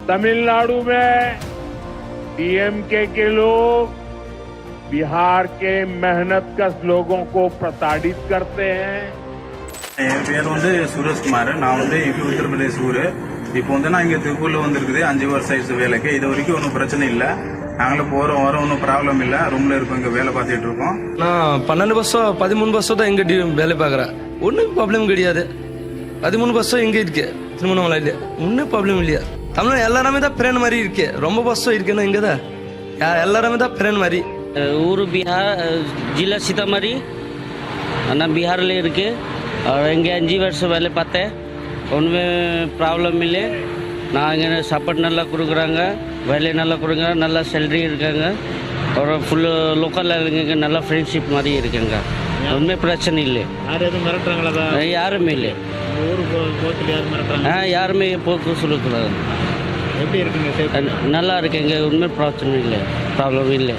तमिलनाडु में डीएमके के लोग बिहार के मेहनतकश लोगों को प्रताड़ित करते हैं। என் பேர் சுரேஷ்குமார். நான் யூபி உத்தரப்பிரதேச ஊர். இப்போ நான் இங்கே திருப்பூர்ல வந்திருக்குது 5 வருஷம் ஆயிடுச்சு வேலைக்கு. இது வரைக்கும் ஒன்றும் பிரச்சனை இல்லை. நாங்களும் போறோம் வரோம், ஒன்றும் ப்ராப்ளம் இல்லை. ரூம்ல இருக்கோம், இங்கே வேலை பார்த்துட்டு இருக்கோம். நான் 12 வருஷம் 13 வருஷம் தான் இங்கே வேலை பார்க்குறேன். ஒன்றும் ப்ராப்ளம் கிடையாது. 13 வருஷம் இங்கே இருக்கு திருமணமலையில. ஒன்றும் ப்ராப்ளம் இல்லையா. தமிழ் எல்லாருமே தான் பிறன் மாதிரி இருக்கு. ரொம்ப வருஷம் இருக்குன்னா இங்கே தான் எல்லாருமே தான் பிறன் மாதிரி. ஊர் பிஹார், ஜில்லா சீதாமढ़ी, நான் பிஹாரில் இருக்கு. இங்கே 5 வருஷம் வேலை பார்த்தேன். ஒன்றுமே ப்ராப்ளம் இல்லை. நான் இங்கே சாப்பாடு நல்லா கொடுக்குறாங்க, வேலை நல்லா கொடுக்குறாங்க, நல்லா சேலரி இருக்காங்க. ஒரு ஃபுல்லு லோக்கலில் இங்கே நல்லா ஃப்ரெண்ட்ஷிப் மாதிரி இருக்குங்க. ஒன்றுமே பிரச்சனை இல்லை. யாருமே இல்லை. யாருமே போக்கு சொல்லக்கூடாது. நல்லா இருக்குங்க. ஒன்றுமே பிரச்சனை இல்லை, ப்ராப்ளம் இல்லை.